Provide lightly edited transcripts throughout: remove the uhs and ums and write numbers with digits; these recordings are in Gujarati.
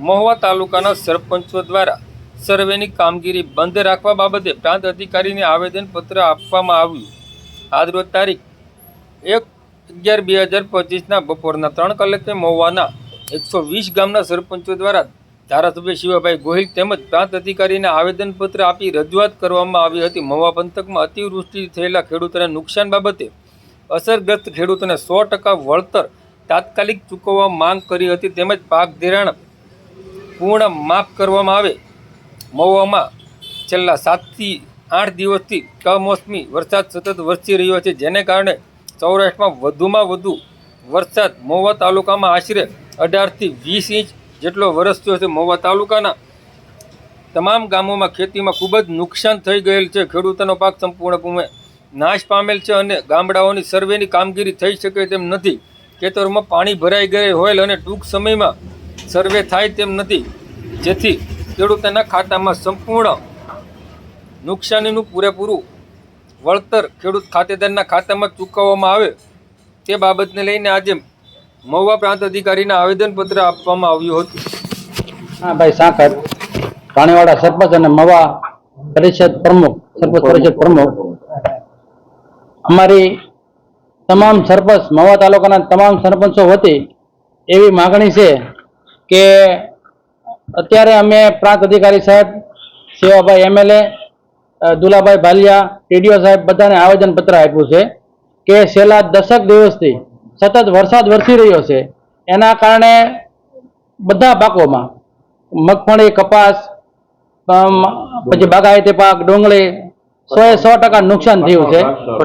મહુવા તાલુકાના સરપંચો દ્વારા સર્વેની કામગીરી બંધ રાખવા બાબતે પ્રાંત અધિકારીને આવેદનપત્ર આપવામાં આવ્યું. આજરોજ તારીખ 1/11/2025 બપોરના 3 કલાકે મહુવાના 120 ગામના સરપંચો દ્વારા ધારાસભ્ય શિવાભાઈ ગોહિલ તેમજ પ્રાંત અધિકારીને આવેદનપત્ર આપી રજૂઆત કરવામાં આવી હતી. મહુવા પંથકમાં અતિવૃષ્ટિ થયેલા ખેડૂતોને નુકસાન બાબતે અસરગ્રસ્ત ખેડૂતોને 100% વળતર તાત્કાલિક ચૂકવવા માંગ કરી હતી તેમજ પાક ધિરાણ પૂર્ણ માફ કરવામાં આવે. મહુવામાં છેલ્લા 7 થી 8 દિવસથી કમોસમી વરસાદ સતત વરસી રહ્યો છે, જેને કારણે સૌરાષ્ટ્રમાં વધુમાં વધુ વરસાદ મહુવા તાલુકામાં આશરે 18 થી 20 ઇંચ જેટલો વરસ્યો છે. મહુવા તાલુકાના તમામ ગામોમાં ખેતીમાં ખૂબ જ નુકસાન થઈ ગયેલ છે. ખેડૂતોનો પાક સંપૂર્ણપણે નાશ પામેલ છે અને ગામડાઓની સર્વેની કામગીરી થઈ શકે તેમ નથી. ખેતરોમાં પાણી ભરાઈ ગયે હોય અને ટૂંક સમયમાં સર્વે થાય તેમ નથી, જેથી ખેડૂતોના ખાતામાં સંપૂર્ણ નુકસાનીનું પૂરેપૂરું વળતર ખેડૂત ખાતેદારના ખાતામાં ચૂકવવામાં આવે તે બાબતને લઈને આજે મહુવા પ્રાંત અધિકારીને આવેદનપત્ર આપવામાં આવ્યું હતું. હા ભાઈ સાંકર પાણીવાડા સરપંચ અને મહુવા પરિષદ પ્રમુખ, સરપંચ પરિષદ પ્રમુખ. અમારી તમામ સરપંચ મહુવા તાલુકાના તમામ સરપંચો વતી એવી માગણી છે કે અત્યારે અમે પ્રાંત અધિકારી સાહેબ, શિવાભાઈ MLA, દુલાભાઈ ભાલિયા, TDO સાહેબ બધાને આવેદનપત્ર આપ્યું છે કે છેલ્લા 10 દિવસથી સતત વરસાદ વરસી રહ્યો છે. એના કારણે બધા પાકોમાં મગફળી, કપાસ, પછી બાગાયતી પાક, ડુંગળી 100% નુકસાન થયું છે.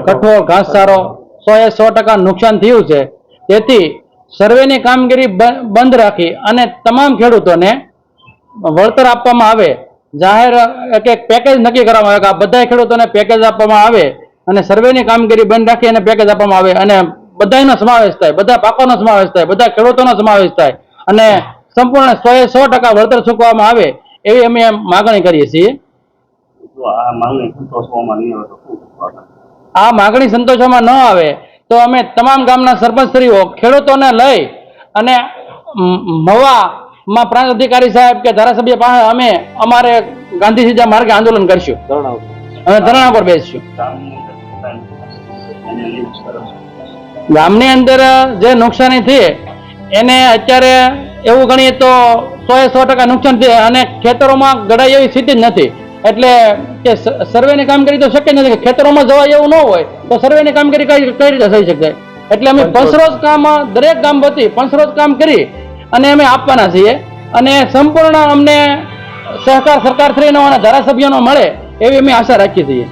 કઠોળ, ઘાસચારો 100% નુકસાન થયું છે. તેથી સર્વેની કામગીરી બંધ રાખી અને તમામ ખેડૂતોને વળતર આપવામાં આવે. જાહેર એક પેકેજ નક્કી કરવામાં આવે કે આ બધા ખેડૂતોને પેકેજ આપવામાં આવે અને સર્વેની કામગીરી બંધ રાખી અને પેકેજ આપવામાં આવે અને બધાનો સમાવેશ થાય, બધા પાકોનો સમાવેશ થાય, બધા ખેડૂતોનો સમાવેશ થાય અને સંપૂર્ણ 100% વળતર ચૂકવવામાં આવે એવી અમે માગણી કરીએ છીએ. આ માગણી સંતોષવામાં ન આવે તો અમે તમામ ગામના સરપંચશ્રીઓ ખેડૂતોને લઈ અને મહુવામાં પ્રાંત અધિકારી સાહેબ કે ધારાસભ્ય પાસે અમે અમારે ગાંધી સીધા માર્ગે આંદોલન કરશું અને ધરણા પર બેસીશું. ગામની અંદર જે નુકસાની થઈ એને અત્યારે એવું ગણીએ તો 100% નુકસાન છે અને ખેતરોમાં ગળાય એવી સ્થિતિ જ નથી. એટલે કે સર્વેની કામગીરી તો શક્ય નથી. ખેતરોમાં જવા એવું ન હોય તો સર્વેની કામગીરી કઈ રીતે થઈ શકે? એટલે અમે પંચરોજ કામ દરેક ગામ વતી પંચરોજ કામ કરી અને અમે આપવાના છીએ અને સંપૂર્ણ અમને સહકાર સરકારશ્રીનો અને ધારાસભ્યોનો મળે એવી અમે આશા રાખીએ છીએ.